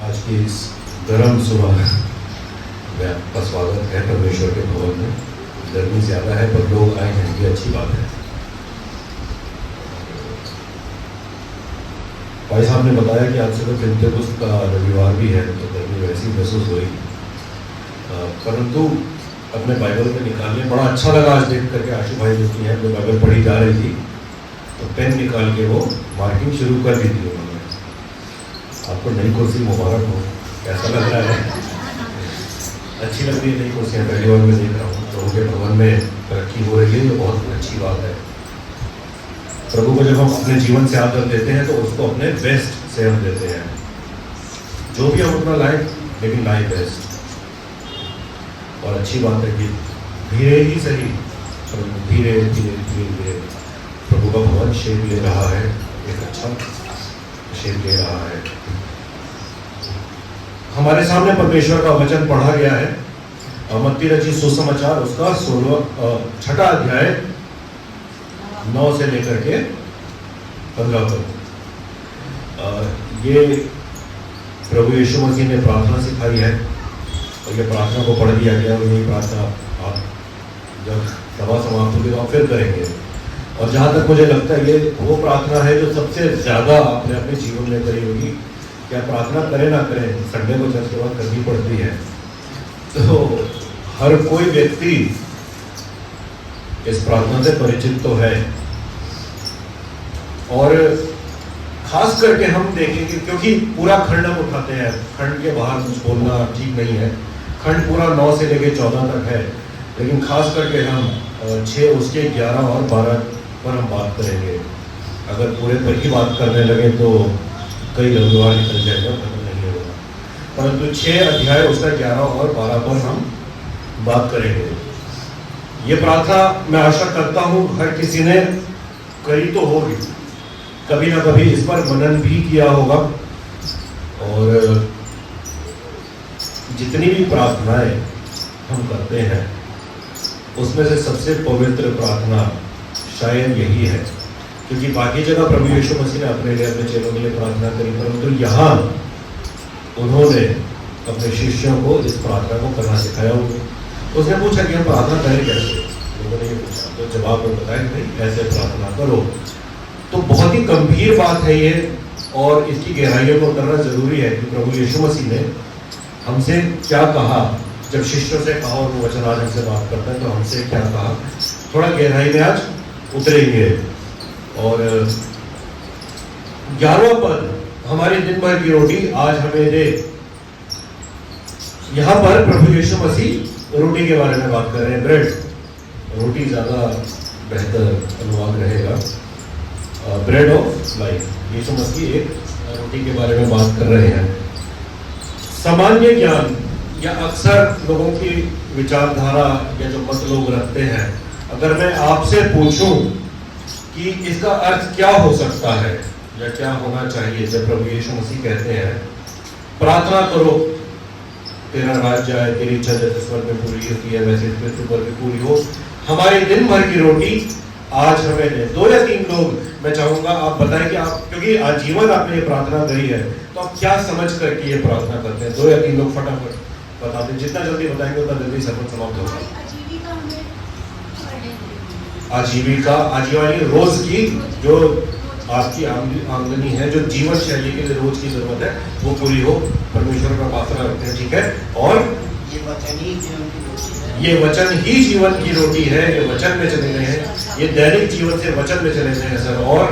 आज की इस गर्म सुबह में आपका स्वागत है परमेश्वर के भवन में। गर्मी ज़्यादा है पर लोग आए हैं, ये अच्छी बात है। भाई साहब ने बताया कि आज सुबह पेंटेकोस्त का रविवार भी है, तो गर्मी वैसी महसूस हुई, परंतु अपने बाइबल में निकालने बड़ा अच्छा लगा आज देख करके। आशु भाई जो की है, जो बाइबल पढ़ी जा रही थी, तो पेन निकाल के वो मार्किंग शुरू कर दी थी उन्होंने। आपको नई कुर्सी मुबारक हो, कैसा लग रहा है? अच्छी लग रही है नई कुर्सियाँ, पहली बार मैं देख रहा हूँ। प्रभु के भवन में तरक्की हो रही है, ये बहुत अच्छी बात है। प्रभु को जब हम अपने जीवन से आदर देते हैं तो उसको अपने बेस्ट से हम देते हैं। जो भी हम अपना लाए, लेकिन लाए बेस्ट। और अच्छी बात है कि धीरे ही सही, धीरे धीरे धीरे धीरे प्रभु का भवन शेप ले रहा है, एक अच्छा शेप ले रहा है। हमारे सामने परमेश्वर का वचन पढ़ा गया है। मत्ती रचित सुसमाचार उसका 6वां अध्याय 9 से लेकर के 15 तक। ये प्रभु यीशु मसीह ने प्रार्थना सिखाई है और ये प्रार्थना को पढ़ दिया गया। और यही प्रार्थना आप जब सभा समाप्त होगी तो आप फिर करेंगे। और जहाँ तक मुझे लगता है ये वो प्रार्थना है जो सबसे ज़्यादा आपने अपने जीवन में करी होगी। क्या प्रार्थना करें ना करें, संडे को चर्च के बाद करनी पड़ती है। तो हर कोई व्यक्ति इस प्रार्थना से परिचित तो है। और खास करके हम देखेंगे, क्योंकि पूरा खंड हम उठाते हैं, खंड के बाहर कुछ बोलना ठीक नहीं है। खंड पूरा 9 से लेकर 14 तक है, लेकिन खास करके हम 6 उसके 11 और 12 पर हम बात करेंगे। अगर पूरे पर ही बात करने लगे तो कई रविवार निकल जाएगा, खत्म नहीं होगा। परंतु 6 अध्याय उसका 11 और 12 पर हम बात करेंगे। ये प्रार्थना मैं आशा करता हूँ हर किसी ने करी तो होगी, कभी ना कभी इस पर मनन भी किया होगा। और जितनी भी प्रार्थनाएं हम करते हैं उसमें से सबसे पवित्र प्रार्थना शायद यही है, क्योंकि बाकी जगह प्रभु यीशु मसीह ने अपने लिए, अपने चेलों के लिए प्रार्थना करी, परंतु यहाँ उन्होंने अपने शिष्यों को इस प्रार्थना को करना सिखाया। उसने पूछा कि हम प्रार्थना करें कैसे? लोगों ने ये पूछा, तो जवाब में बताया नहीं, ऐसे प्रार्थना करो। तो बहुत ही गंभीर बात है ये, और इसकी गहराइयों को करना जरूरी है कि प्रभु यीशु मसीह ने हमसे क्या कहा। जब शिष्यों से कहा और वो वचन आज हमसे बात करता है, तो हमसे क्या कहा, थोड़ा गहराई में आज उतरेंगे। और 11वां पद, हमारी दिन भर की रोटी आज हमें दे। यहाँ पर प्रभु यीशु मसीह रोटी के बारे में बात कर रहे हैं। ब्रेड, रोटी ज्यादा बेहतर अनुवाद रहेगा। ब्रेड ऑफ लाइफ, यीशु मसीह एक रोटी के बारे में बात कर रहे हैं। सामान्य ज्ञान या अक्सर लोगों की विचारधारा या जो मत लोग रखते हैं, अगर मैं आपसे पूछूं कि इसका अर्थ क्या हो सकता है या क्या होना चाहिए जब प्रभु यीशु मसीह कहते हैं प्रार्थना करो तेरा राज्य आए, तेरी इच्छा जैसे स्वर्ग में पूरी होती है वैसे पृथ्वी पर भी पूरी हो, हमारी दिन भर की रोटी आज हमें दे। 2 या 3 लोग मैं चाहूंगा आप बताएं कि आप, क्योंकि आजीवन आपने ये प्रार्थना करी है, तो आप क्या समझ करके ये प्रार्थना करते हैं? 2 या 3 लोग फटाफट बता दें। जितना जल्दी बताएंगे उतना जल्दी सफर समाप्त होगा। आजीविका, आजीवानी रोज की जो आपकी आमदनी है, जो जीवन शैली के लिए रोज की जरूरत है, वो पूरी हो, परमेश्वर का पात्र रखते हैं, ठीक है। और ये वचन ही जीवन की रोटी है। ये वचन में चले गए हैं, ये दैनिक जीवन से वचन में चले गए हैं सर। और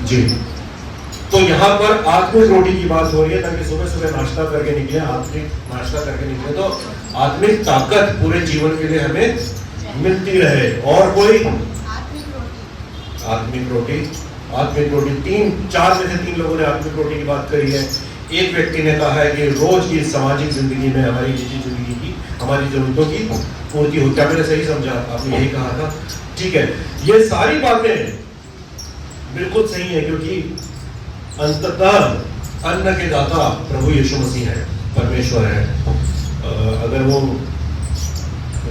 जी, तो यहाँ पर आत्मिक रोटी की बात हो रही है, ताकि सुबह सुबह नाश्ता करके निकले, आत्मिक नाश्ता करके निकले तो आत्मिक ताकत पूरे जीवन के लिए हमें मिलती रहे। और कोई आत्मिक रोटी 3-4 में से 3 लोगों ने आत्मिक रोटी की बात करी है। एक व्यक्ति ने कहा है कि रोज की सामाजिक जिंदगी में, हमारी निजी जिंदगी की, हमारी जरूरतों की पूर्ति हो। क्या मैंने सही समझा? आपने यही कहा था, ठीक है। ये सारी बातें बिल्कुल सही है, क्योंकि अंततः अन्न के दाता प्रभु यीशु मसीह है, परमेश्वर है। अगर वो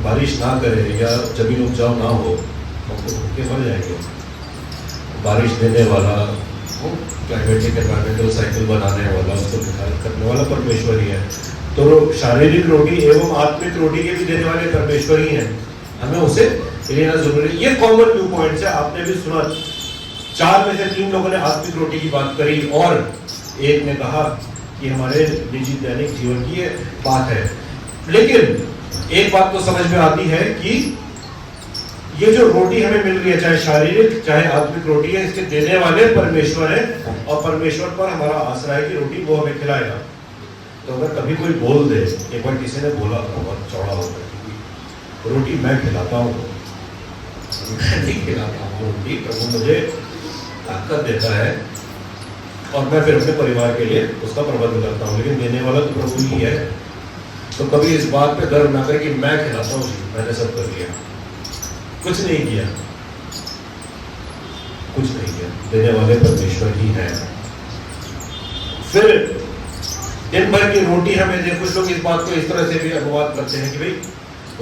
बारिश ना करे या जमीन उपजाऊ ना हो हम तो भूखे मर जाएंगे। बारिश देने वाला, क्लाइमेटिक एनवायरमेंटल साइकिल बनाने वाला, उसको निर्धारित करने वाला परमेश्वर ही है। तो शारीरिक रोटी एवं आत्मिक रोटी के भी देने वाले परमेश्वर ही हैं, हमें उसे लेना जरूरी है। ये कॉमन व्यू पॉइंट्स है, आपने भी सुना। 4 में से 3 लोगों ने आत्मिक रोटी की बात करी और एक ने कहा कि हमारे निजी दैनिक जीवन की ये बात है। लेकिन एक बात तो समझ में आती है कि ये जो रोटी हमें मिल रही है, चाहे शारीरिक चाहे आत्मिक रोटी है, इसके देने वाले परमेश्वर है और परमेश्वर पर हमारा आसरा है कि रोटी वो हमें खिलाएगा। तो अगर कभी कोई बोल दे, एक बार किसी ने बोला बहुत चौड़ा होकर कि रोटी मैं खिलाता हूँ, मैं नहीं खिलाता हूँ रोटी, प्रभु मुझे ताकत देता है और मैं फिर अपने परिवार के लिए उसका प्रबंध करता हूँ, लेकिन देने वाला तो प्रभु ही है। तो कभी इस बात पे गर्व ना करे कि मैं खिलाता हूँ, मैंने सब कर लिया, कुछ नहीं किया, कुछ नहीं किया। देने वाले परमेश्वर ही है। फिर दिन भर की रोटी हमें, कुछ लोग इस बात को इस तरह से भी अनुवाद करते हैं कि भाई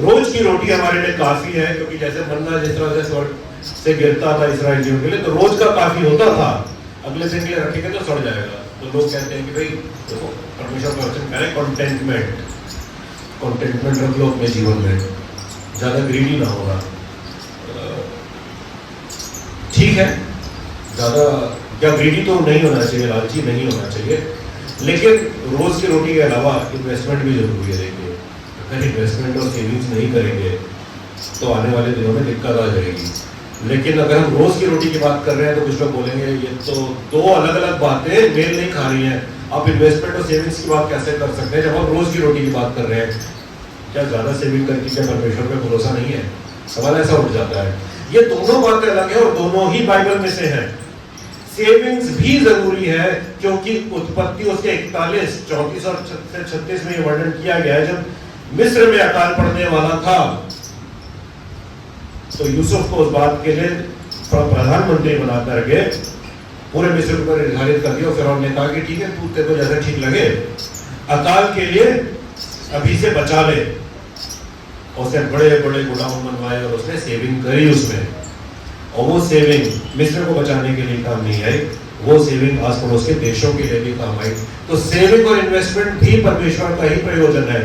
रोज की रोटी हमारे लिए काफी है, क्योंकि जैसे मन्ना जिस तरह से स्वर्ग से गिरता था इस्राएलियों के लिए, तो रोज का काफी होता था, अगले दिन के लिए रखेंगे तो सड़ जाएगा। तो लोग कहते हैं कि भाई देखो परमेश्वर का वचन कह रहे कंटेंटमेंट, कंटेंटमेंट रख लो अपने जीवन में, ज्यादा ग्रीडी ना होगा। ठीक है, ज्यादा क्या ग्रीडी तो नहीं होना चाहिए, लालची नहीं होना चाहिए, लेकिन रोज की रोटी के अलावा इन्वेस्टमेंट भी जरूरी है। देखिए अगर इन्वेस्टमेंट और सेविंग्स नहीं करेंगे तो आने वाले दिनों में दिक्कत आ जाएगी। लेकिन अगर हम रोज की रोटी की बात कर रहे हैं तो कुछ लोग बोलेंगे ये तो 2 अलग अलग बातें मेल नहीं खा रही हैं, आप इन्वेस्टमेंट और सेविंग्स की बात कैसे कर सकते हैं जब हम रोज की रोटी की बात कर रहे हैं? क्या ज्यादा सेविंग करके क्या परमेश्वर पे भरोसा नहीं है? सवाल ऐसा उठ जाता है। ये दोनों बातें अलग है और दोनों ही बाइबल में से हैं। सेविंग्स भी जरूरी है क्योंकि उत्पत्ति उसके 41, 34 और 36 में वर्णन किया गया है, जब मिस्र में अकाल पड़ने वाला था तो यूसुफ को उस बात के लिए प्रधानमंत्री बना करके पूरे मिस्र पर निर्धारित कर दिया। फिरौन ने कहा कि ठीक है, तू तेरे को जैसा ठीक लगे, अकाल के लिए अभी से बचा ले। उसने बड़े बड़े गुलाम बनवाए और उसने सेविंग करी उसमें, और वो सेविंग मिस्र को बचाने के लिए काम नहीं आई, वो सेविंग आस पड़ोस के देशों के लिए भी काम आई। तो सेविंग और इन्वेस्टमेंट भी परमेश्वर का ही प्रयोजन है।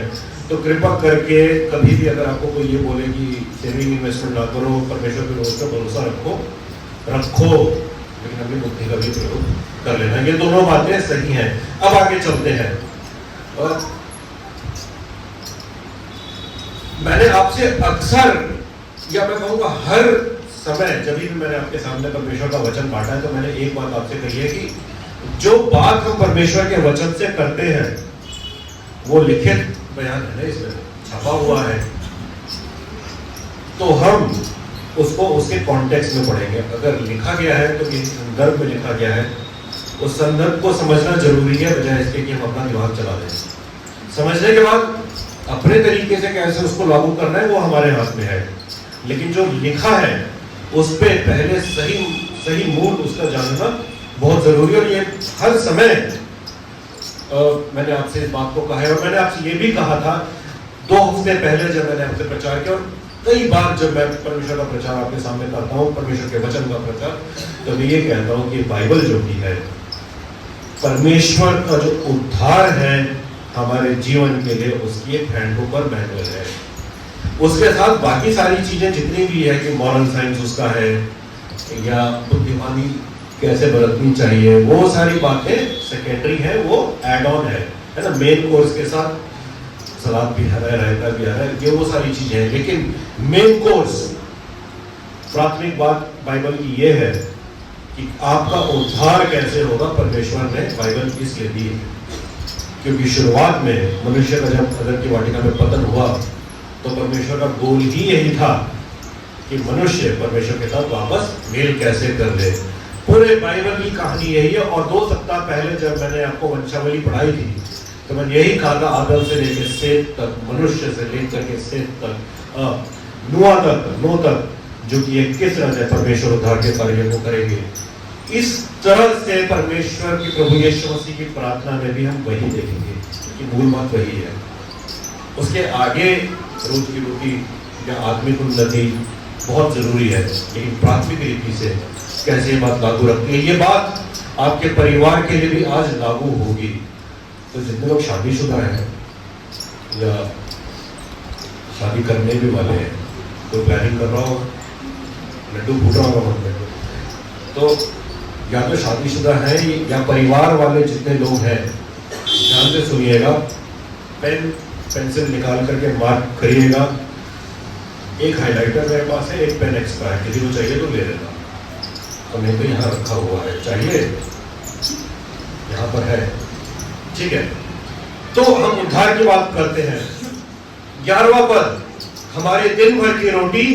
तो कृपा करके कभी भी अगर आपको कोई ये बोले कि सेविंग इन्वेस्टमेंट ना करो, परमेश्वर के रोज पर भरोसा रखो, लेकिन अपनी बुद्धि का भी प्रयोग कर लेना। ये दोनों बातें सही हैं। अब आगे चलते हैं। और मैंने आपसे अक्सर, या मैं कहूँगा हर समय, जब भी मैंने आपके सामने परमेश्वर का वचन बांटा है, तो मैंने एक बात आपसे कही है कि जो बात हम परमेश्वर के वचन से करते हैं वो लिखित बयान है ना, इसमें छपा हुआ है, तो हम उसको उसके कॉन्टेक्स्ट में पढ़ेंगे। अगर लिखा गया है तो किसी संदर्भ में लिखा गया है, उस संदर्भ को समझना जरूरी है, बजाय इसके कि हम अपना दिमाग चला दें। समझने के बाद अपने तरीके से कैसे उसको लागू करना है वो हमारे हाथ में है, लेकिन जो लिखा है उस पर पहले सही मूल उसका जानना बहुत जरूरी है। और ये हर समय मैंने आपसे इस बात को कहा है, और मैंने आपसे ये भी कहा था 2 हफ्ते पहले जब मैंने आपसे प्रचार किया, और कई बार जब मैं परमेश्वर का प्रचार आपके सामने करता हूँ, परमेश्वर के वचन का प्रचार, तो मैं ये कहता हूँ कि बाइबल जो भी है, परमेश्वर का जो उद्धार है हमारे जीवन के लिए, उसकी एक हैंडबुक और मैनुअल है। उसके साथ बाकी सारी चीजें जितनी भी है कि मॉरल साइंस उसका है, या बुद्धिमानी कैसे बरतनी चाहिए, वो सारी बातें सेकेंडरी है, वो एड ऑन है ना। मेन कोर्स के साथ सलाद भी आ रहा है, रायता भी आ रहा है, ये वो सारी चीजें हैं, लेकिन मेन कोर्स, प्राथमिक बात बाइबल की ये है कि आपका उद्धार कैसे होगा। परमेश्वर ने बाइबल इसलिए दी है क्योंकि शुरुआत में मनुष्य का जब अदन की वाटिका में पतन हुआ तो परमेश्वर का गोल ही यही था कि मनुष्य परमेश्वर के साथ वापस मेल कैसे कर ले। पूरे बाइबल की कहानी यही है। और 2 सप्ताह पहले जब मैंने आपको वंशावली पढ़ाई थी तो मैंने यही कहा था, आदम से लेकर सेत तक, मनुष्य से लेकर के सेत तक, नूह तक, जो कि एक किस तरह से परमेश्वर उद्धार के कार्य को करेंगे। इस तरह से परमेश्वर की प्रभु यीशु मसीह की प्रार्थना में भी हम वही देखेंगे कि मूल बात वही है। उसके आगे रोज की रोटी या आत्मिक उन्नति बहुत ज़रूरी है, लेकिन प्राथमिक रीति से कैसे ये बात लागू रखती है, ये बात आपके परिवार के लिए भी आज लागू होगी। तो जितने लोग शादीशुदा हैं या शादी करने भी वाले हैं, कोई प्लानिंग कर रहा हो, लड्डू फूट रहा होगा मन में, तो या तो शादीशुदा हैं या परिवार वाले जितने लोग हैं, ध्यान से सुनिएगा, पेन पेंसिल निकाल करके मार्क करिएगा। एक हाइलाइटर मेरे पास है, एक पेन एक्स्ट्रा है, किसी को चाहिए तो ले लेना, तो नहीं तो यहाँ रखा हुआ है, चाहिए यहाँ पर है, ठीक है। तो हम उद्धार की बात करते हैं। 11वां पद, हमारे दिन भर की रोटी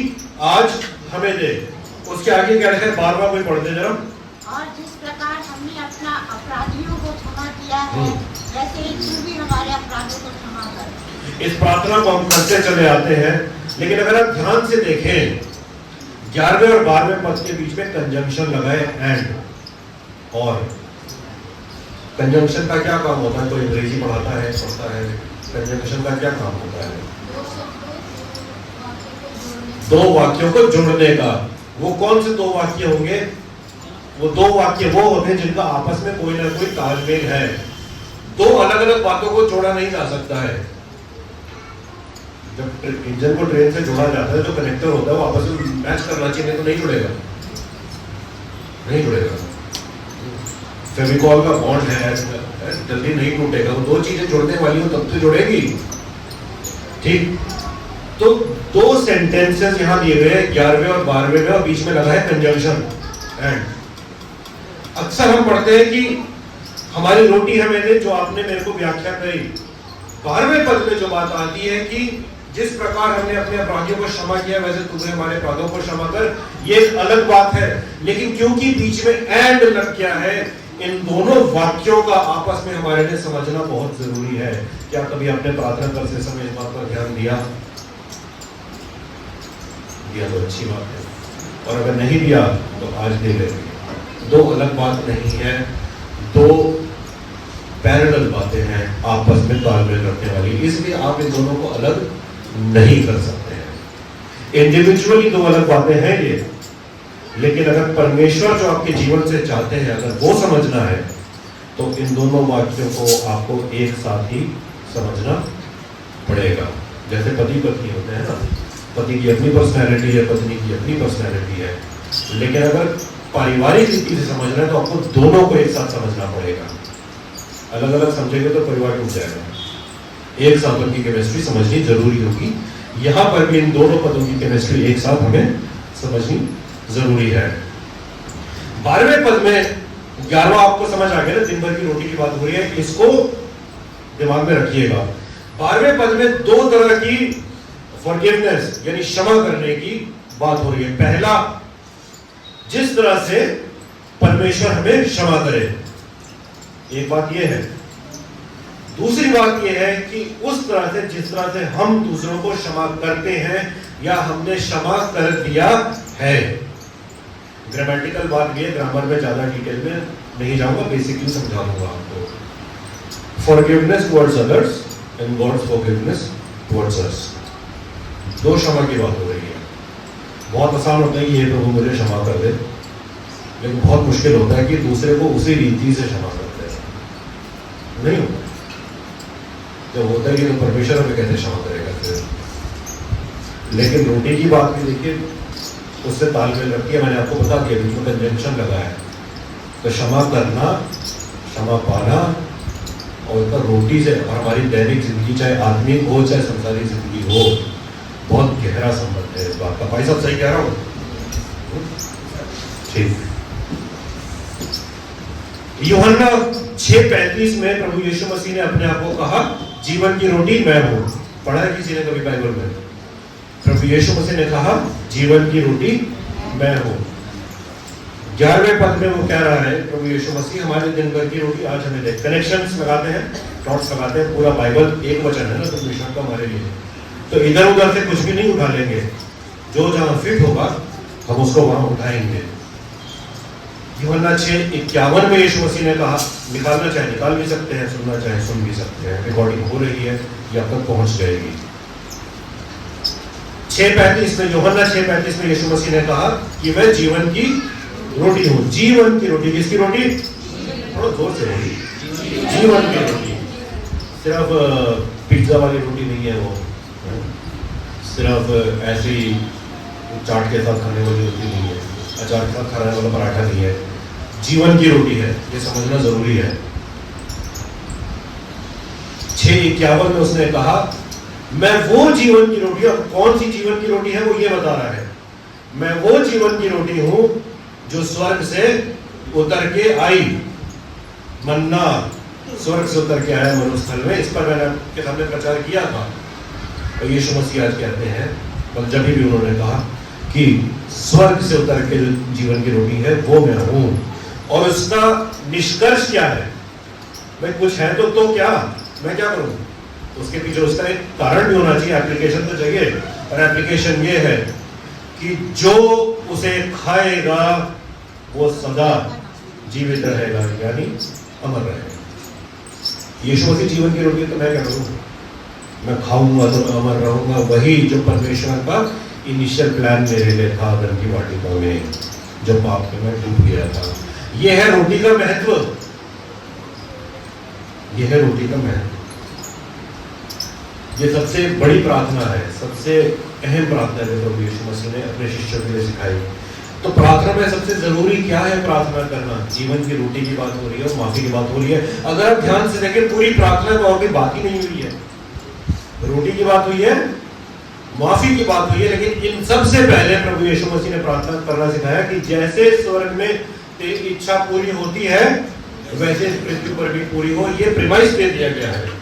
आज हमें दे। उसके आगे क्या लिखा है, 12वां कोई पढ़ दे जरा। और जिस प्रकार हमने अपना अपराधियों को क्षमा किया है, वैसे ही तू भी हमारे अपराधों को क्षमा कर। इस प्रार्थना को हम करते चले आते हैं, लेकिन अगर आप ध्यान से देखें 11वें और 12वें पद के बीच में कंजंक्शन लगा है, एंड। और कंजंक्शन का क्या काम होता है, कोई अंग्रेजी पढ़ता है, कंजंक्शन का क्या काम होता है? दो वाक्यों को जोड़ने का। वो कौन से दो वाक्य होंगे? वो दो वाक्य वो होते हैं जिनका आपस में कोई ना कोई तालमेल है। दो अलग अलग बातों को जोड़ा नहीं जा सकता है। जब इंजन को ट्रेन से जोड़ा जाता है, जो कनेक्टर होता है वो आपस में मैच करना चाहिए, तो नहीं जुड़ेगा, नहीं जुड़ेगा। फेविकॉल का बॉन्ड है, जल्दी नहीं टूटेगा। वो दो चीजें जुड़ने वाली हो तब तो जुड़ेगी, ठीक। तो दो सेंटेंसेस यहां दिए गए 11वें और 12वें में, और बीच में लगा है कंजंक्शन, एंड। अक्सर हम पढ़ते हैं कि हमारी रोटी हमें दे, जो आपने मेरे को व्याख्या करी। 12वें पद में जो बात आती है कि जिस प्रकार हमने अपने अपराधियों को क्षमा किया, वैसे तुम्हें हमारे अपराधों को क्षमा कर, ये एक अलग बात है। लेकिन क्योंकि बीच में एंड लग गया है, इन दोनों वाक्यों का आपस में हमारे लिए समझना बहुत जरूरी है। क्या कभी आपने प्रार्थना करते समय इस बात पर ध्यान दिया तो अच्छी बात है, और अगर नहीं दिया तो आज दे लेंगे। दो अलग बात नहीं है, दो पैरेलल बातें हैं, आपस में तालमेल रखने वाली, इसलिए आप इन दोनों को अलग नहीं कर सकते हैं। इंडिविजुअली दो अलग बातें हैं ये, लेकिन अगर परमेश्वर जो आपके जीवन से चाहते हैं, अगर वो समझना है, तो इन दोनों वाक्यों को आपको एक साथ ही समझना पड़ेगा। जैसे पति पत्नी होते हैं ना, पति की अपनी पर्सनैलिटी है, पत्नी की अपनी पर्सनैलिटी है, लेकिन अगर पारिवारिक रीति से समझना है तो आपको दोनों को एक साथ समझना पड़ेगा। अलग अलग समझेंगे तो परिवार टूट जाएगा। एक साथ उनकी केमिस्ट्री समझनी जरूरी होगी। यहाँ पर भी इन दोनों पदों की केमिस्ट्री एक साथ हमें समझनी जरूरी है। 12वें पद में 11वां आपको समझ आ गया ना, दिन भर की रोटी की बात हो रही है, इसको दिमाग में रखिएगा। 12वें पद में दो तरह की फॉरगिवनेस यानी क्षमा करने की बात हो रही है। पहला, जिस तरह से परमेश्वर हमें क्षमा करे, एक बात यह है। दूसरी बात यह है कि उस तरह से जिस तरह से हम दूसरों को क्षमा करते हैं या हमने क्षमा कर दिया है। ग्रामेटिकल बात यह, ग्रामर में ज्यादा डिटेल में नहीं जाऊंगा, बेसिकली समझा दूंगा आपको। Forgiveness towards others and God's forgiveness towards us, दो क्षमा की बात हो रही है। बहुत आसान होता है कि ये प्रभु मुझे क्षमा कर दे, लेकिन बहुत मुश्किल होता है कि दूसरे को उसी रीति से क्षमा करते हैं। नहीं होता। जब होता है कि तो परमेश्वर हमें कैसे क्षमा करेगा फिर। लेकिन रोटी की बात भी देखिए, उससे तालमेल रखी है। मैंने आपको बता दिया बीच में कंजंक्शन लगा है, तो क्षमा करना, क्षमा पाना और रोटी से हमारी दैनिक जिंदगी, चाहे आत्मिक हो चाहे संसारी जिंदगी हो, बहुत गहरा संबंध है इस बात का। भाई साहब सही कह रहा हूं? ठीक। यूहन्ना 6:35 में प्रभु यीशु मसीह ने अपने आप को कहा, जीवन की रोटी मैं हूं। पढ़ा है किसी ने कभी बाइबल में? प्रभु यीशु मसीह ने कहा, जीवन की रोटी मैं हूं। 11वें पद में वो कह रहा है, प्रभु यीशु मसीह हमारे दिन भर की रोटी आज हमें दे। कनेक्शंस लगाते हैं, डॉट्स लगाते हैं। पूरा बाइबल एक वचन है ना परमेश्वर का हमारे लिए, तो इधर उधर से कुछ भी नहीं उठा लेंगे। जो जहां फिट होगा हम उसको वहां उठाएंगे। यूहन्ना 6:51 में यीशु मसीह ने कहा, निकालना चाहे निकाल भी सकते हैं, सुनना चाहे सुन भी सकते हैं। रिकॉर्डिंग हो रही है, ये अब तक पहुंच जाएगी। 6:35 में, यूहन्ना 6:35 में यीशु मसीह ने कहा कि मैं जीवन की रोटी हूं। जीवन की रोटी, किसकी रोटी? थोड़ा जोर से बोलिए। जीवन की रोटी, सिर्फ पिज्जा वाली रोटी नहीं है वो, सिर्फ ऐसी चाट के साथ खाने वाली रोटी नहीं है, अचार के साथ खाने वाला पराठा नहीं है, जीवन की रोटी है। ये समझना जरूरी है। 6:51 में उसने कहा मैं वो जीवन की रोटी, और कौन सी जीवन की रोटी है वो ये बता रहा है, मैं वो जीवन की रोटी हूं जो स्वर्ग से उतर के आई। मन्ना स्वर्ग से उतर के आया मरुस्थल में। इस पर मैंने आपके सामने प्रचार किया था। और यीशु मसीह आज कहते हैं, और जब भी उन्होंने कहा कि स्वर्ग से उतर के जो जीवन की रोटी है वो मैं हूं। और उसका निष्कर्ष क्या है? भाई कुछ है तो क्या, मैं क्या करूं? उसके पीछे उसका एक कारण भी होना चाहिए, एप्लीकेशन तो चाहिए। और एप्लीकेशन ये है कि जो उसे खाएगा वो सदा जीवित रहेगा, यानी अमर रहेगा। यीशु मसीह जीवन की रोटी, तो मैं क्या करूं? मैं खाऊंगा तो मैं अमर रहूंगा। वही जो परमेश्वर का इनिशियल प्लान मेरे लिए था अदन की वाटिका में, जब पाप में मैं डूब गया था। यह है रोटी का महत्व, यह है रोटी का महत्व। ये सबसे बड़ी प्रार्थना है, सबसे अहम प्रार्थना है प्रभु यीशु मसीह ने अपने शिष्यों के लिए सिखाई। तो प्रार्थना में सबसे जरूरी क्या है? प्रार्थना करना। जीवन की रोटी की बात हो रही है और माफी की बात हो रही है। अगर आप ध्यान से देखें, पूरी प्रार्थना में और कोई बात ही नहीं हुई है। रोटी की बात हुई है, माफी की बात हुई है, लेकिन इन सबसे पहले प्रभु यीशु मसीह ने प्रार्थना करना सिखाया कि जैसे स्वर्ग में तेरी इच्छा पूरी होती है वैसे पृथ्वी पर भी पूरी हो। ये प्रीमाइस दे दिया गया है।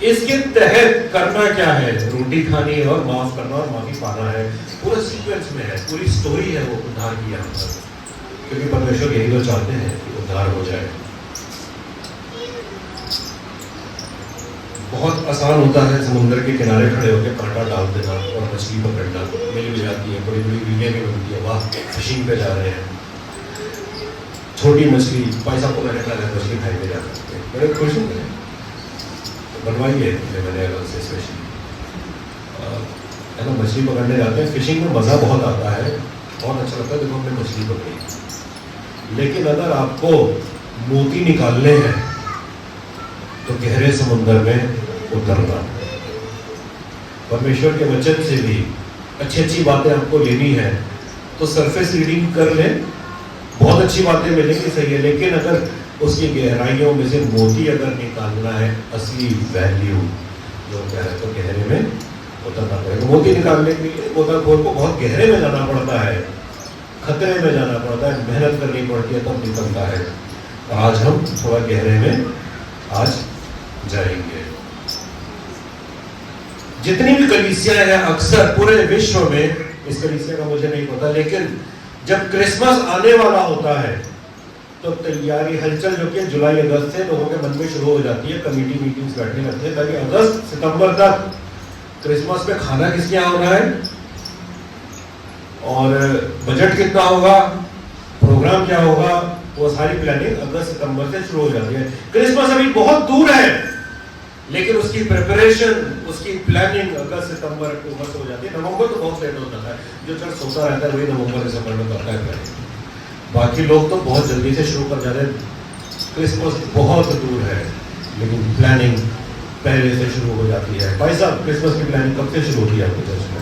इसके तहत करना क्या है? रोटी खानी और माफ करना और माफी पाना है। पूरा सीक्वेंस में है, पूरी स्टोरी है वो उद्धार की यहाँ पर, क्योंकि परमेश्वर यही तो चाहते हैं कि उद्धार हो जाए। बहुत आसान होता है समुद्र के किनारे खड़े होकर कांटा डाल देना और मछली पकड़ना, मिल भी जाती है, बड़ी बड़ी वीडियो भी बनती है, वाह फिशिंग पे जा रहे हैं, छोटी मछली पैसा को मैंने मछली खाई में जा सकते हैं, बड़े खुश होते हैं। बनवाई है मैंने अलग से स्पेशली, है ना। मछली पकड़ने जाते हैं, फिशिंग में मज़ा बहुत आता है, बहुत अच्छा लगता है, देखो हमने मछली पकड़ी। लेकिन अगर आपको मोती निकालने हैं तो गहरे समुद्र में उतरना। परमेश्वर के वचन से भी अच्छी अच्छी बातें आपको लेनी है तो सरफेस रीडिंग कर लें, बहुत अच्छी बातें मिलेंगी, सही है, लेकिन अगर उसकी गहराइयों में से मोती अगर निकालना है, असली वैल्यू जो क्या है, तो गहरे में उतरना पड़ेगा। मोती निकालने के लिए गोताखोर को बहुत गहरे में जाना पड़ता है, खतरे में जाना पड़ता है, मेहनत करनी पड़ती है, तब निकलता है। और आज हम थोड़ा गहरे में आज जाएंगे। जितनी भी कलीसिया है अक्सर पूरे विश्व में, इस कलीसिया का मुझे नहीं पता, लेकिन जब क्रिसमस आने वाला होता है तो तैयारी हलचल जो कि जुलाई अगस्त से लोगों के मन में शुरू हो जाती है। कमेटी मीटिंग्स बैठने लगते हैं ताकि अगस्त सितंबर तक क्रिसमस पे खाना किसके यहाँ होना है और बजट कितना होगा, प्रोग्राम क्या होगा, वो सारी प्लानिंग अगस्त सितंबर से शुरू हो जाती है। क्रिसमस अभी बहुत दूर है, लेकिन उसकी प्रिपरेशन, उसकी प्लानिंग अगस्त सितंबर अक्टूबर से हो जाती है। नवंबर तो बहुत लेट होता है, जो चर्च सोता रहता है वही नवंबर दिसंबर में करता है प्लानिंग। बाकी लोग तो बहुत जल्दी से शुरू कर जाते हैं। क्रिसमस बहुत दूर है, लेकिन प्लानिंग पहले से शुरू हो जाती है। भाई साहब, क्रिसमस की प्लानिंग कब से शुरू होती है आपके चर्च में?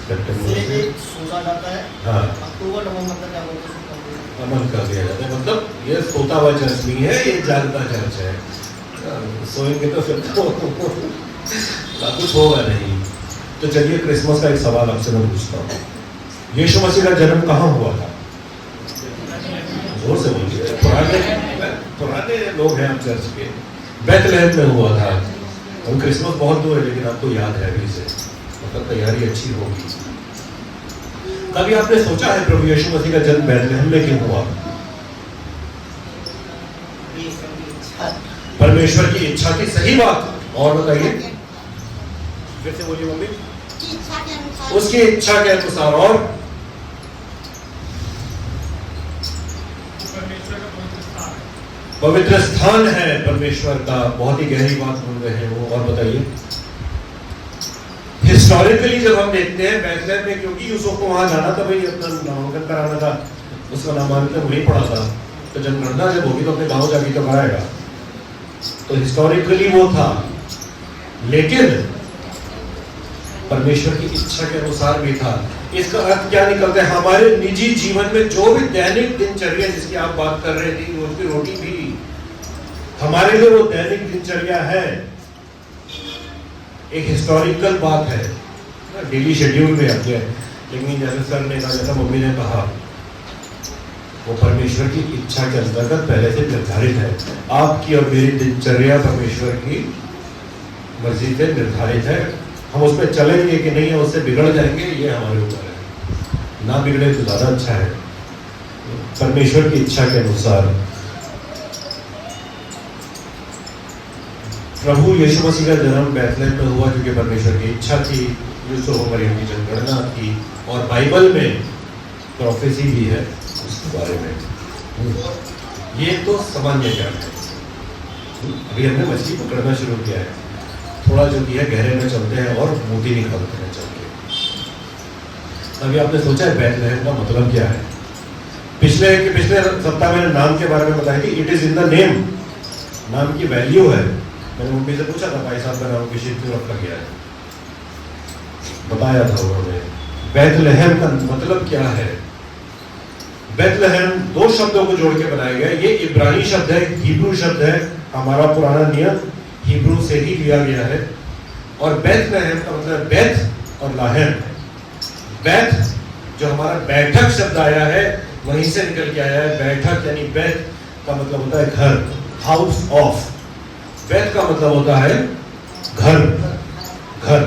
सितंबर से सोचा जाता है, हाँ, अक्टूबर नवंबर तक अमल कर दिया जाता है। मतलब ये सोता हुआ चर्च नहीं है, ये जागता चर्च है। सोएंगे तो फिर तो कुछ होगा नहीं। तो चलिए क्रिसमस का एक सवाल आपसे मैं पूछता हूँ, यीशु मसीह का जन्म कहाँ हुआ था? जोर से बोलिए, पुराने लोग हैं आप चर्च के। बेथलेहम में हुआ था। और क्रिसमस बहुत दूर है, लेकिन आपको याद है अभी से, मतलब तैयारी अच्छी होगी। कभी आपने सोचा है प्रभु यीशु मसीह का जन्म बेथलेहम में क्यों हुआ? परमेश्वर की इच्छा थी, सही बात। और बताइए, फिर से बोलिए मम्मी। उसकी इच्छा के अनुसार। और पवित्र स्थान है परमेश्वर का। बहुत ही गहरी बात बोल रहे हैं वो। और बताइए, हिस्टोरिकली जब हम देखते हैं बैतलहम में, क्योंकि यूसुफ को वहां जाना था, भाई अपना नामांकन कराना था, उसका नामांकन वहीं पड़ा था, तो जनगणना जब होगी तो अपने गांव जाके तो कराएगा। तो हिस्टोरिकली वो था, लेकिन परमेश्वर की इच्छा के अनुसार भी था। इसका अर्थ क्या निकलता है? हमारे निजी जीवन में जो भी दैनिक दिनचर्या जिसकी आप बात कर रहे थे, रोज की रोटी भी हमारे लिए वो दैनिक दिनचर्या है, एक हिस्टोरिकल बात है, डेली शेड्यूल में आती है। लेकिन जैसे सर ने कहा, जैसा मम्मी ने कहा, वो परमेश्वर की इच्छा के अंतर्गत पहले से निर्धारित है। आपकी और मेरी दिनचर्या परमेश्वर की मर्जी से निर्धारित है। हम उस पर चलेंगे कि नहीं, उससे बिगड़ जाएंगे, ये हमारे ऊपर है। ना बिगड़े तो ज्यादा अच्छा है। परमेश्वर की इच्छा के अनुसार प्रभु यीशु मसीह का जन्म बैतलहम में हुआ, क्योंकि परमेश्वर की इच्छा थी। यूसुफ और मरियम की जनगणना थी, और बाइबल में प्रोफेसी भी है उसके बारे में। ये तो सामान्य ज्ञान है। अभी हमने मछली पकड़ना शुरू किया है, थोड़ा जो किया गहरे में चलते हैं और मोती निकालते हैं चल के। अभी आपने सोचा है बैतलहम का मतलब क्या है? पिछले सप्ताह मैंने नाम के बारे में बताया कि it is in the name, नाम की वैल्यू है। मैंने मम्मी से पूछा था, भाई साहब का नाम किसी क्यों रखा गया है, बताया था उन्होंने। बैतलहम का मतलब क्या है? बैतलहम दो शब्दों को जोड़ के बनाया गया। ये इब्रानी शब्द है, हिब्रू शब्द है। हमारा पुराना नियम हिब्रू से ही लिया गया है। और बैतलहम का मतलब बैत और लाहम। बैत जो हमारा बैठक शब्द आया है, वहीं से निकल के आया है। बैठक यानी बैत का मतलब होता है घर, हाउस ऑफ। बैत का मतलब होता है घर, घर।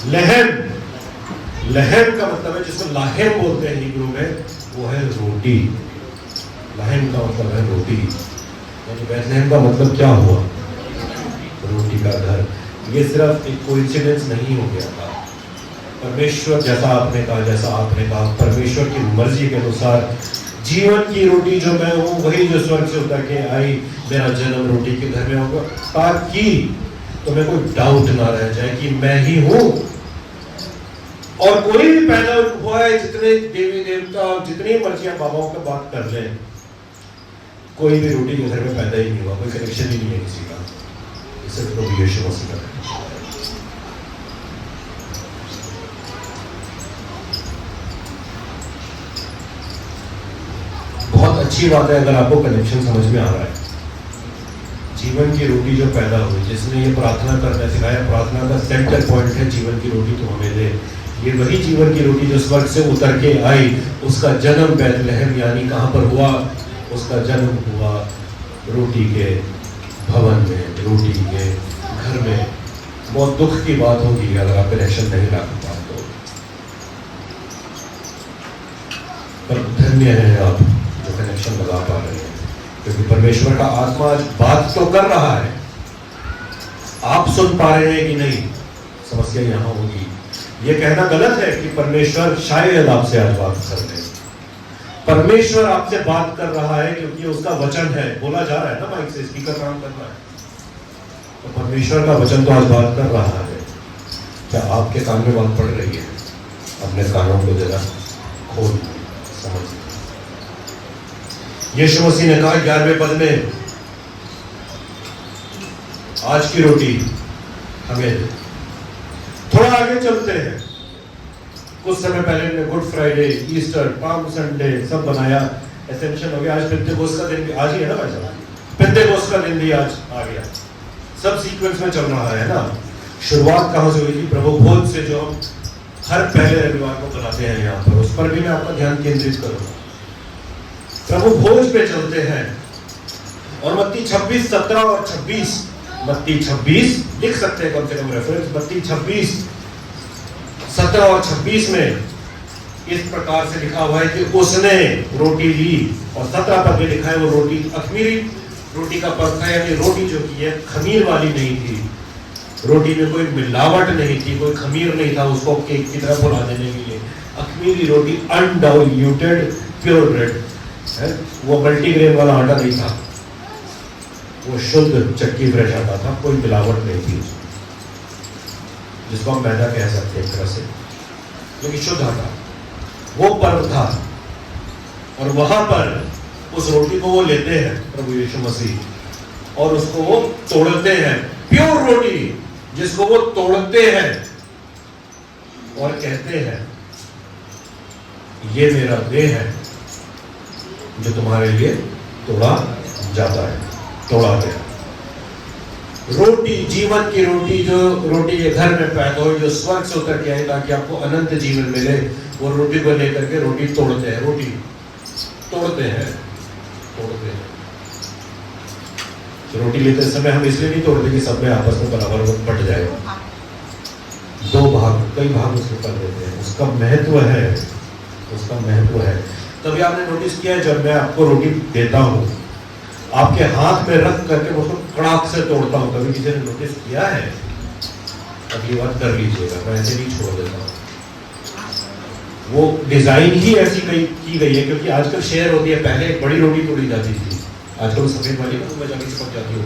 लहम, लहम का मतलब है, जिसको लाहम बोलते हैं हिब्रू में, वो है रोटी। लहम का मतलब है रोटी। यानी बैतलहम का मतलब क्या हुआ? रोटी का घर। ये सिर्फ एक कोइंसिडेंस नहीं हो गया था। परमेश्वर, जैसा आपने कहा, परमेश्वर की मर्जी के अनुसार जीवन की रोटी जो मैं हूँ, वही जो स्वर्ग से उतर के आई, मेरा जन्म रोटी के घर में होगा, ताकि तुम्हें कोई डाउट ना रह जाए कि मैं ही हूँ। और कोई भी पैदा हुआ है, जितने देवी देवता, जितनी मर्जियां बाबाओं का बात कर ले, कोई भी रोटी के घर में पैदा ही नहीं हुआ, कोई कनेक्शन ही नहीं है किसी का। सिर्फ प्रभु यीशु मसीह का। बहुत अच्छी बात है अगर आपको कनेक्शन समझ में आ रहा है। जीवन की रोटी जो पैदा हुई, जिसने ये प्रार्थना करना सिखाया, प्रार्थना का सेंटर पॉइंट है जीवन की रोटी तो हमें दे। ये वही जीवन की रोटी जो स्वर्ग से उतर के आई, उसका जन्म बैतलहम यानी कहाँ पर हुआ? उसका जन्म हुआ रोटी के भवन में, रोटी के घर में। बहुत दुख की बात होगी अगर आप कनेक्शन नहीं ला पाते तो। पर धन्य है आप जो कनेक्शन लगा पा रहे हैं, क्योंकि परमेश्वर का आत्मा आज बात तो कर रहा है। आप सुन पा रहे हैं कि नहीं? समस्या यहां होगी। यह कहना गलत है कि परमेश्वर शायद आपसे आज बात कर रहे हैं। परमेश्वर आपसे बात कर रहा है, क्योंकि उसका वचन है। बोला जा रहा है ना माइक से, स्पीकर काम कर रहा है, तो परमेश्वर का वचन तो आज बात कर रहा है। क्या आपके कान में बात पड़ रही है? अपने कानों को जरा खोल समझ। यीशु मसीह ने कहा 11वें पद में, आज की रोटी हमें। थोड़ा आगे चलते हैं। कुछ समय पहले ने good Friday, Easter, palm Sunday सब बनाया, एसेंशियल हो गया। आज पेंटेकोस्ट का दिन भी आज ही है ना भाई साहब? पेंटेकोस्ट का दिन भी आज आ गया। सब सीक्वेंस में चल रहा है ना। शुरुआत कहां से हुई थी? प्रभु भोज से, जो हम हर पहले रविवार को बनाते हैं यहाँ पर। उस पर भी मैं आपका ध्यान केंद्रित करूंगा। प्रभु भोज पे चलते हैं और मत्ती 26, 17 और 26, मत्ती 26 लिख सकते हैं कम से कम रेफरेंस। मत्ती 26, 17 और 26 में इस प्रकार से लिखा हुआ है कि उसने रोटी ली, और 17 पद में लिखा है वो रोटी अखमीरी रोटी का पद था, यानी रोटी जो की है खमीर वाली नहीं थी। रोटी में कोई मिलावट नहीं थी, कोई खमीर नहीं था उसको केक की तरह फुला देने के लिए। अखमीरी रोटी, अनडाइल्यूटेड प्योर ब्रेड, है, वो मल्टीग्रेन वाला आटा नहीं था, वो शुद्ध चक्की फ्रेश आटा था, कोई मिलावट नहीं थी, जिसको हम मैदा कह सकते हैं एक तरह से, लेकिन शुद्ध आटा। वो पर्व था और वहां पर उस रोटी को वो लेते हैं प्रभु यीशु मसीह और उसको वो तोड़ते हैं, प्योर रोटी जिसको वो तोड़ते हैं और कहते हैं ये मेरा देह है जो तुम्हारे लिए तोड़ा जाता है, तोड़ा गया। रोटी, जीवन की रोटी, जो रोटी ये घर में पैदा हो, जो स्वर्ग से उतर के आए ताकि आपको अनंत जीवन मिले, वो रोटी को लेकर के रोटी तोड़ते हैं, रोटी तोड़ते हैं, तोड़ते हैं। तो रोटी लेते समय हम इसलिए नहीं तोड़ते कि सब में आपस में बराबर बट जाए, दो भाग, कई भाग उसको कर देते हैं। उसका महत्व है, उसका महत्व है। तभी आपने नोटिस किया है जब मैं आपको रोटी देता हूं, आपके हाथ में रख करके मैं उसको कड़ाक से तोड़ता हूं। कभी किसी ने नोटिस किया है? अगली बार कर लीजिएगा, मैं ऐसे नहीं छोड़ देता हूं। वो डिजाइन ही ऐसी की गई है क्योंकि आजकल शेयर होती है, पहले एक बड़ी रोटी तोड़ी जाती थी, आजकल सफेद वाली ना तो जाके चिपक जाती है।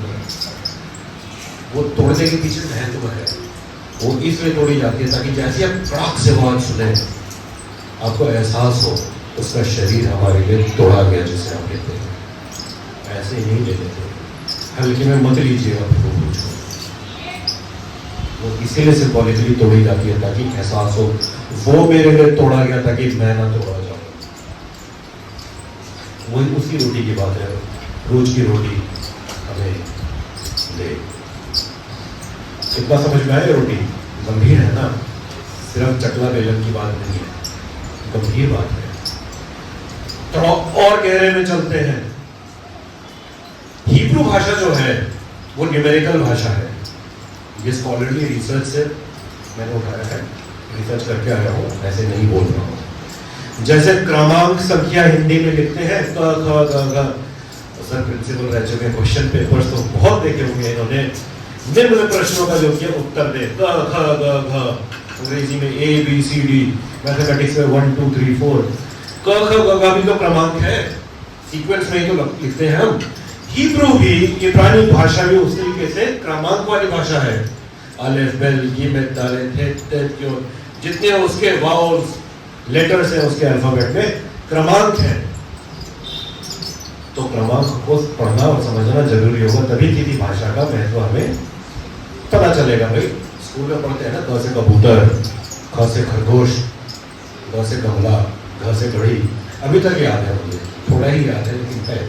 वो तोड़ने के पीछे महत्व है, वो इसलिए तोड़ी जाती है ताकि जैसे आप कड़ाक से आवाज सुने आपको एहसास हो उसका शरीर हमारे लिए तोड़ा गया, जिसे हम कहते हैं। ऐसे ही नहीं ले लेते, हल्के में मत लीजिएगा प्रभु को। वो इसीलिए सिंबॉलिकली तोड़ी जाती है ताकि एहसास हो वो मेरे लिए तोड़ा गया ताकि मैं ना तोड़ा जाऊं। वही उसी रोटी की बात है, रोज की रोटी हमें ले। कितना समझ में आए? रोटी गंभीर है ना, सिर्फ चकला बेलन की बात नहीं है, गंभीर बात है। थोड़ा और गहरे में चलते हैं। हिब्रू भाषा जो है वो न्यूमेरिकल भाषा है। ये स्कॉलरली रिसर्च से मैंने उठाया है, रिसर्च करके आया हूँ, ऐसे नहीं बोल रहा हूँ। जैसे क्रमांक संख्या हिंदी में लिखते हैं क ख ग घ, सर प्रिंसिपल रह चुके, क्वेश्चन पेपर्स तो बहुत देखे होंगे इन्होंने। निम्न प्रश्नों का जो किया उत्तर दे, क ख ग घ, अंग्रेजी में A B C D, mathematics में 1 2 3 4, क ख ग घ भी तो क्रमांक है, सीक्वेंस में ही तो लिखते हैं हम। हिब्रू भी, इब्रानी भाषा भी उस तरीके से क्रमांक वाली भाषा है। अलेफ बेल गिमेत दालेत हेत तेत क्यों, जितने उसके वाउल्स लेटर्स हैं उसके अल्फाबेट में क्रमांक है। तो क्रमांक को पढ़ना और समझना जरूरी होगा, तभी किसी भाषा का महत्व हमें पता चलेगा। भाई स्कूल में पढ़ते हैं ना, क से कबूतर, ख से खरगोश, ग से गमला, घ से घड़ी, अभी तक याद है मुझे, थोड़ा ही याद है लेकिन है।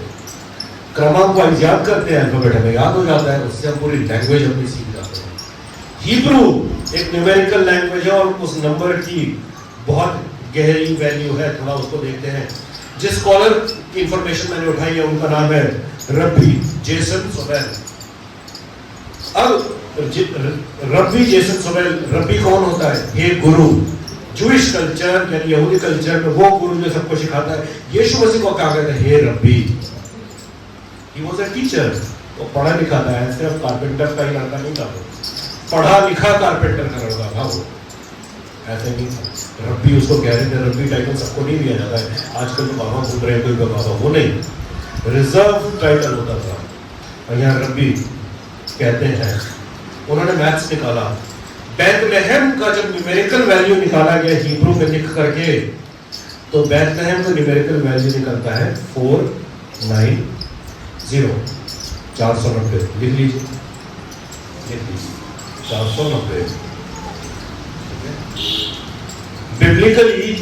क्रमांक वाइज याद करते हैं, अल्फाबेट हमें याद हो जाता है, उससे हम पूरी लैंग्वेज अपनी सीख जाते हैं। हिब्रू एक न्यूमेरिकल लैंग्वेज है और उस नंबर की बहुत गहरी वैल्यू है, थोड़ा उसको देखते हैं। जिस स्कॉलर की इंफॉर्मेशन मैंने उठाई है उनका नाम है रब्बी जेसन सोबेल। अब रब्बी जेसन सोबेल, रब्बी कौन होता है? ये गुरु। जूइश कल्चर यानी यहूदी कल्चर में वो गुरु जो सबको सिखाता है। यीशु मसीह को क्या कहते हैं? हे रब्बी। He was a teacher, वो पढ़ा लिखा था, सिर्फ कारपेंटर का ही लड़का नहीं था, पढ़ा लिखा कारपेंटर का लड़का था वो, ऐसे नहीं था। रब्बी उसको कह रहे थे, रब्बी टाइटल सबको नहीं दिया जाता है, आजकल तो बाबा घूम रहे हैं कोई बाबा, वो नहीं, रिजर्व टाइटल होता था। और यहाँ रब्बी कहते हैं। उन्होंने मैथ्स निकाला, बैतलहम का जब न्यूमेरिकल वैल्यू निकाला गया हिब्रू में लिख करके, तो बैतलहम का न्यूमेरिकल वैल्यू निकलता है 490, 490। लिख लीजिए, लिख लीजिए 490। बिब्लिकली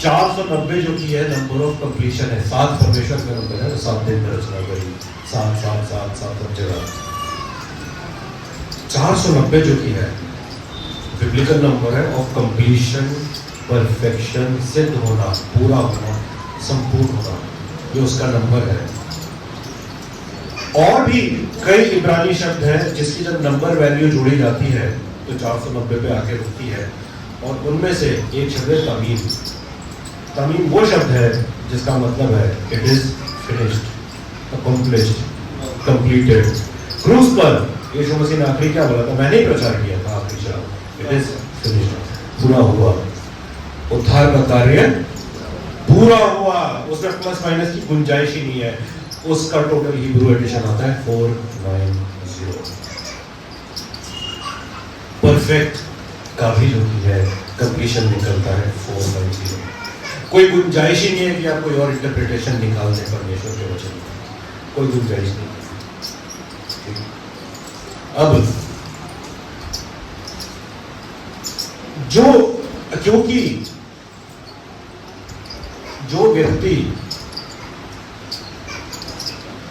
490 जो की है नंबर ऑफ कंप्लीशन है, 7 परमेश्वर का नंबर है, 7 दिन में रचना करी, 7 7 7 7 सब जगह। 490 जो की है बिब्लिकल नंबर है ऑफ कंप्लीशन, परफेक्शन, सिद्ध होना, पूरा होना, संपूर्ण होना, ये उसका नंबर है। और भी कई इब्रानी शब्द हैं जिसकी जब नंबर वैल्यू जोड़ी जाती है तो 490 पे आके रुकती है, और उनमें से एक शब्द है तमीम। तमीम वो शब्द है जिसका मतलब है it is finished, accomplished, completed. क्रूस पर यीशु मसीह ने आखिरी क्या बोला था? मैंने ही प्रचार किया था आखिरी शब्द, इट इज फिनिश्ड, पूरा हुआ। उद्धार का कार्य अधूरा हुआ, उसमें प्लस माइनस की गुंजाइश ही नहीं है, उसका टोटल हिब्रू एडिशन आता है 490। परफेक्ट का भी जो है कंप्लीशन निकलता है 490। कोई गुंजाइश ही नहीं है कि आप कोई और इंटरप्रिटेशन निकाल दें परमेश्वर के वचन में, कोई गुंजाइश नहीं है। अब क्योंकि जो व्यक्ति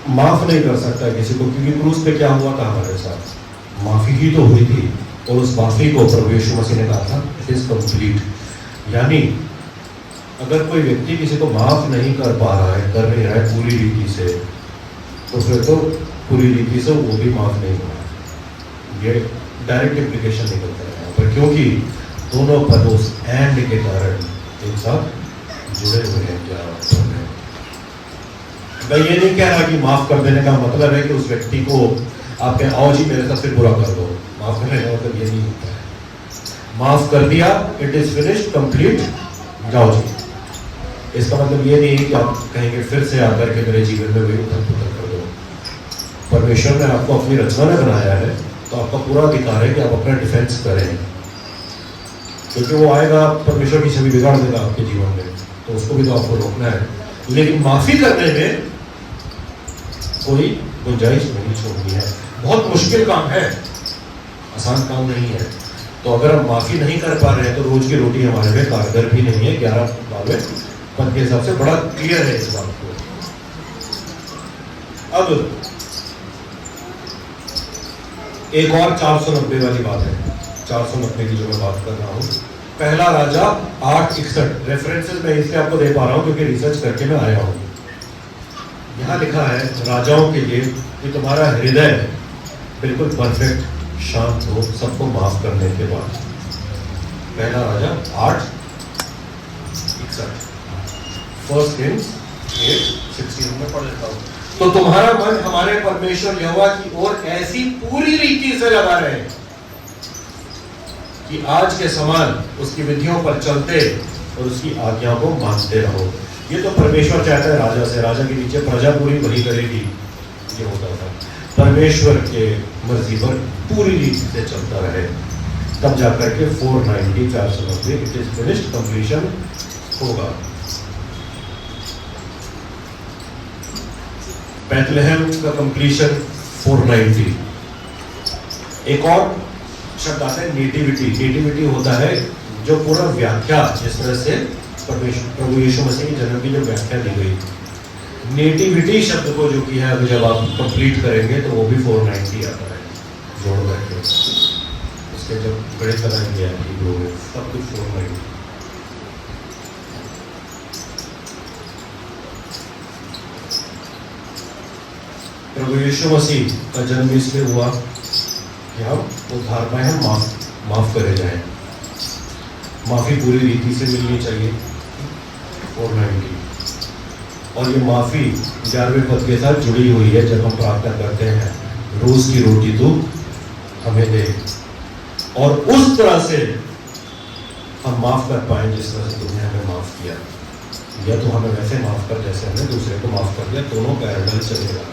माफ नहीं कर सकता किसी को, क्योंकि क्रूस पे क्या हुआ था हमारे साथ, माफी ही तो हुई थी, और उस माफी को प्रभु यीशु मसीह ने कहा था इट इज कंप्लीट। यानी अगर कोई व्यक्ति किसी को माफ नहीं कर पा रहा है, कर नहीं रहा है पूरी रीति से, तो फिर तो पूरी रीति से वो भी माफ नहीं हो रहा। ये डायरेक्ट इम्प्लीकेशन निकलता है यहाँ पर, क्योंकि दोनों पद उस एंड के कारण एक साथ जुड़े हुए हैं। क्या मैं ये नहीं कह रहा कि माफ कर देने का मतलब है कि उस व्यक्ति को आप कहें आओ जी मेरे साथ फिर बुरा कर दो, माफ करने का मतलब ये नहीं होता है। माफ कर दिया, इट इज फिनिश्ड, कंप्लीट, जाओ जी। इसका मतलब ये नहीं है कि आप कहेंगे फिर से आकर के मेरे जीवन में वही उथल पुथल कर दो। परमेश्वर ने आपको अपनी रचना में बनाया है, तो आपका पूरा अधिकार है कि आप अपना डिफेंस करें, क्योंकि वो आएगा परमेश्वर की छवि बिगाड़ देगा आपके जीवन में, तो उसको भी तो आपको रोकना है। लेकिन माफी करने में कोई गुंजाइश नहीं छोड़नी है। बहुत मुश्किल काम है, आसान काम नहीं है। तो अगर हम माफी नहीं कर पा रहे हैं तो रोज की रोटी हमारे में कारगर भी नहीं है। 11 पद के हिसाब से बड़ा क्लियर है इस बात को। अब एक और 490 वाली बात है, 490 की जो मैं बात कर रहा हूं, पहला राजा 8:61। रेफरेंसेस मैं इसलिए आपको दे पा रहा हूं क्योंकि रिसर्च करके मैं आया हूं। यहां लिखा है राजाओं के लिए कि तुम्हारा हृदय बिल्कुल परफेक्ट शांत हो सबको माफ करने के बाद। पहला राजा 8:61, फर्स्ट किंग्स 8:16 में पढ़ लेता हूं। तो तुम्हारा मन हमारे परमेश्वर यहोवा की ओर ऐसी पूरी रीति से लगा रहे कि आज के समान उसकी विधियों पर चलते और उसकी आज्ञा को मानते रहो। ये तो परमेश्वर चाहता है राजा से, राजा के नीचे प्रजा पूरी वही करेगी। ये होता था परमेश्वर के मर्जी पर पूरी रीति से चलता रहे, तब जाकर के 490 इट इज फिनिश्ड, कंप्लीशन होगा। बैथलेहम का कंप्लीशन 490। एक और शब्द आता है नेटिविटी। नेटिविटी होता है जो पूरा व्याख्या, जिस तरह से प्रभु यीशु मसीह के जन्म की जो व्याख्या दी गई, नेटिविटी शब्द को जो किया है जब आप कंप्लीट करेंगे तो वो भी 490 आता है जोड़ करके। उसके जब बड़े तरह किया सब कुछ 490। प्रभु यीशु मसीह का जन्म इसलिए हुआ कि हम उद्धार पाए, हम माफ करे जाए। माफी पूरी रीति से मिलनी चाहिए 490। और ये माफी 11वें पद के साथ जुड़ी हुई है जब हम प्रार्थना करते हैं रोज की रोटी तू हमें दे, और उस तरह से हम माफ कर पाए जिस तरह से तुमने हमें माफ किया, या तो हमें वैसे माफ कर जैसे हमने दूसरे को माफ कर दिया, दोनों पैरेलल चलेगा।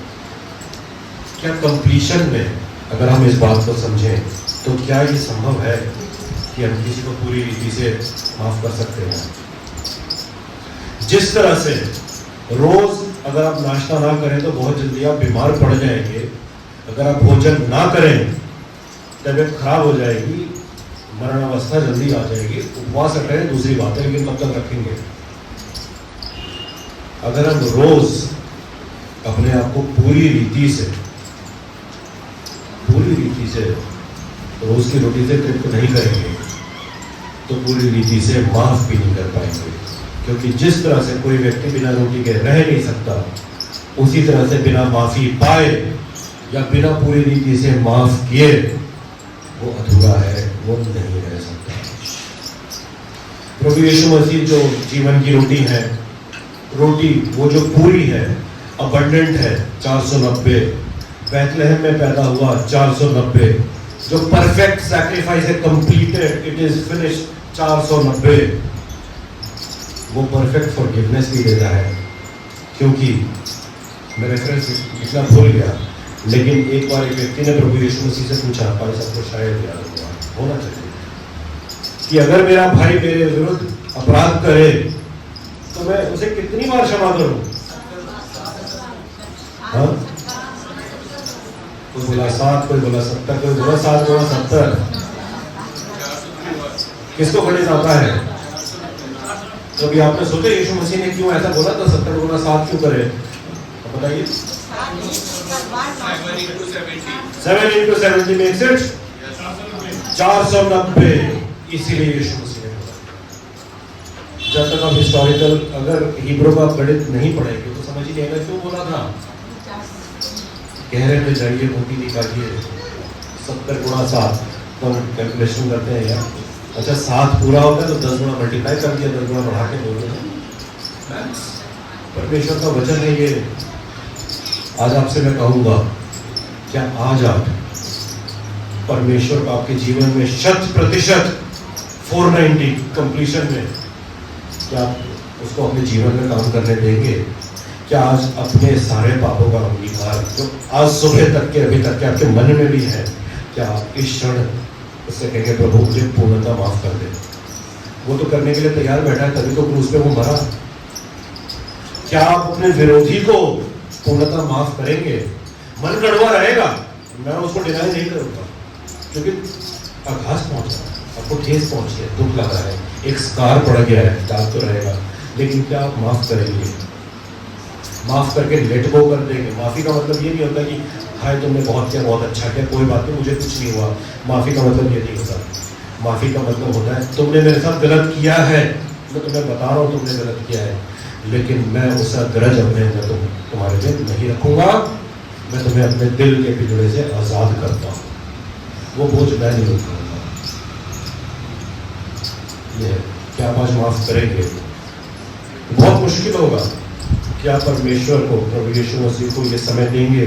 क्या कंप्लीशन में अगर हम इस बात को समझें तो क्या ये संभव है कि हम किसी को पूरी रीति से माफ कर सकते हैं? जिस तरह से रोज अगर आप नाश्ता ना करें तो बहुत जल्दी आप बीमार पड़ जाएंगे, अगर आप भोजन ना करें तबीयत खराब हो जाएगी, मरणावस्था जल्दी आ जाएगी। उपवास रखें दूसरी बात है, लेकिन कब तक रखेंगे? अगर हम रोज अपने आप को पूरी रीति से रोज की रोटी से तृप्त नहीं करेंगे तो पूरी रीति से माफ भी नहीं कर पाएंगे, क्योंकि जिस तरह से कोई व्यक्ति बिना रोटी के रह नहीं सकता, उसी तरह से बिना माफी पाए या बिना पूरी रीति से माफ किए वो अधूरा है, वो नहीं रह सकता। प्रभु यीशु मसीह जो जीवन की रोटी है, रोटी वो जो पूरी है, अबंडेंट है, 490। बैथलेहम में पैदा हुआ 490। जो परफेक्ट सैक्रिफाइस है, कंप्लीटेड, इट इज फिनिश्ड, 490। वो परफेक्ट फॉरगिवनेस भी देता है। क्योंकि मैं रेफरेंस इतना भूल गया, लेकिन एक बार एक व्यक्ति ने प्रभु यीशु मसीह से पूछा, पाल सबको शायद याद होना चाहिए, कि अगर मेरा भाई मेरे विरुद्ध अपराध करे तो मैं उसे कितनी बार क्षमा करूं? हाँ? कोई बोला 7, कोई बोला 70, कोई बोला 7 गुना 70। किसको गणित आता है? तो अभी आपने सोचा यीशु मसीह ने क्यों ऐसा बोला था 70 गुना 7 क्यों करे? बताइए। 7 into 70 makes it 490। इसीलिए यीशु मसीह ने बोला। जब तक आप हिस्टोरिकल अगर हिब्रू का गणित नहीं पढ़ेंगे तो समझ ही नहीं आएगा क्यों बोला था। गहरे में जाइए, मोटी निकालिए, 70 गुना 7 तो हम कैलकुलेशन करते हैं यार। अच्छा 7 पूरा होता है तो 10 गुना मल्टीप्लाई कर दिया, 10 गुना बढ़ा के बोल रहे हैं। परमेश्वर का वचन है ये। आज आपसे मैं कहूँगा, क्या आज आप परमेश्वर को आपके जीवन में 100% 490 कंप्लीशन में क्या आप उसको अपने जीवन में काम करने देंगे? क्या आज अपने सारे पापों का अंगीकार जो आज सुबह तक के अभी तक के आपके मन में भी है, क्या आप इस क्षण उससे कहेंगे प्रभु मुझे पूर्णतः माफ कर दे? वो तो करने के लिए तैयार बैठा है, तभी तो क्रूस पे वो मरा। क्या आप अपने विरोधी को पूर्णतः माफ करेंगे? मन कड़वा रहेगा, मैं उसको डिनाई नहीं करूंगा, क्योंकि आघात पहुंचा, आपको ठेस पहुंची है, दुख लगा है, एक स्कार पड़ गया है, दाग तो रहेगा, लेकिन क्या आप माफ करेंगे? माफ करके लेट गो कर देंगे। माफी का मतलब ये नहीं होता कि हाय तुमने बहुत किया, बहुत अच्छा किया, कोई बात नहीं, मुझे कुछ नहीं हुआ। माफी का मतलब ये नहीं होता। माफी का मतलब होता है तुमने मेरे साथ गलत किया है, मैं तुम्हें बता रहा हूँ तुमने गलत किया है, लेकिन मैं उसका ग्रज अपने अंदर तुम्हारे लिए नहीं रखूंगा, मैं तुम्हें अपने दिल के पिंजड़े से आजाद करता हूँ, वो बोझ मैं नहीं उठाऊंगा। ये क्या आप आज माफ करेंगे? बहुत मुश्किल होगा। क्या परमेश्वर को, प्रभु यीशु मसीह को ये समय देंगे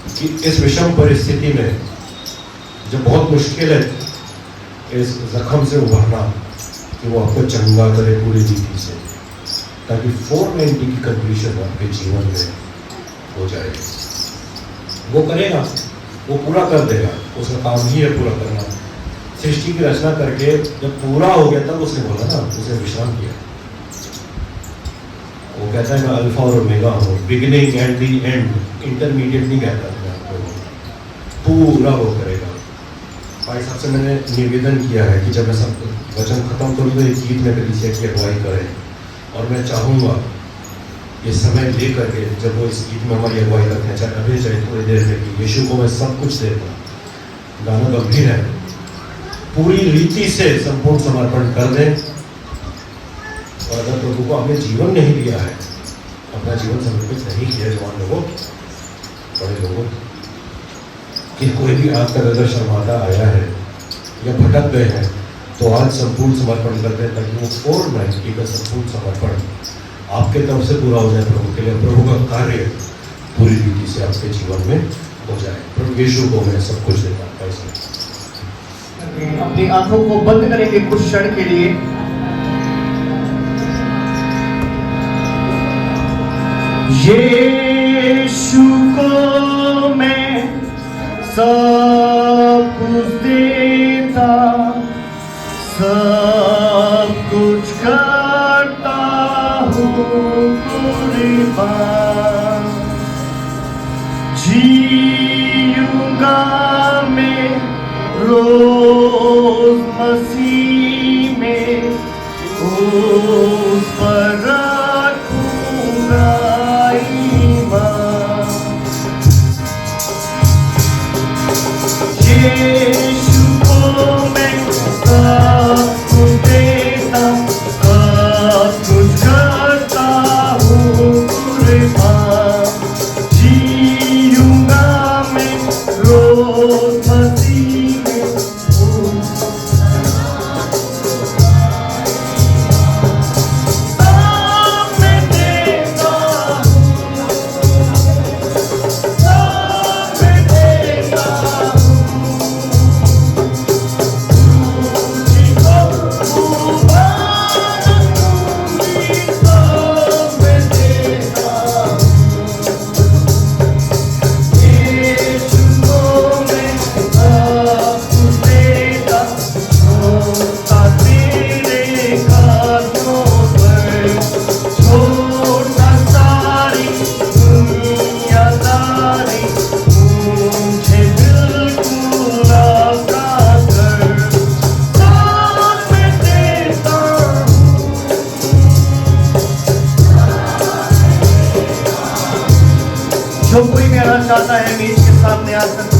कि इस विषम परिस्थिति में जो बहुत मुश्किल है इस जख्म से उभरना, कि वो आपको चंगा करे पूरी रीति से, ताकि 490 की कंप्लीशन आपके जीवन में हो जाए। वो करेगा, वो पूरा कर देगा, उसका काम ही है पूरा करना। सृष्टि की रचना करके जब पूरा हो गया तब उसने बोला ना, उसे विश्राम किया। वो कहता है मैं अल्फा और ओमेगा हूँ, beginning and the and, intermediate नहीं कहता मैं आपको, पूरा वो करेगा। भाई साहब से मैंने निवेदन किया है कि जब मैं सब वचन खत्म करूँ तो एक गीत में कलीसिया की अगुवाई करें, और मैं चाहूँगा ये समय ले करके जब वो इस गीत में हमारी अगुवाई रखें, चाहे अभी चाहे थोड़ी देर में, कि यीशु को मैं सब कुछ देता। गाना गंभीर है, पूरी रीति से संपूर्ण समर्पण कर दें। और अगर प्रभु को आपने जीवन नहीं दिया है, अपना जीवन समर्पित नहीं किया, जवान लोगों, बड़े लोगों, कि कोई भी आज तक अगर शर्माता आया है या भटक गए हैं, तो आज संपूर्ण समर्पण कर दें, ताकि वो 490 का संपूर्ण समर्पण आपके तरफ से पूरा हो जाए प्रभु के लिए, प्रभु का कार्य पूरी रीति से आपके जीवन में हो जाए। प्रभु यीशु को मैं सब कुछ देता हूँ। अपनी आंखों को बंद करेंगे कुछ क्षण के लिए। यीशु को मैं सब कुछ देता, सब कुछ करता हूँ कुर्बान, जीऊंगा मैं रोज मसीह में, उस पर रखूंगा ईमान। यीशु को मैं सब कुछ देता, सब कुछ करता हूँ कुर्बान, जीऊंगा मैं रोज मसीह में। चाहता है मीज के सामने आ सकते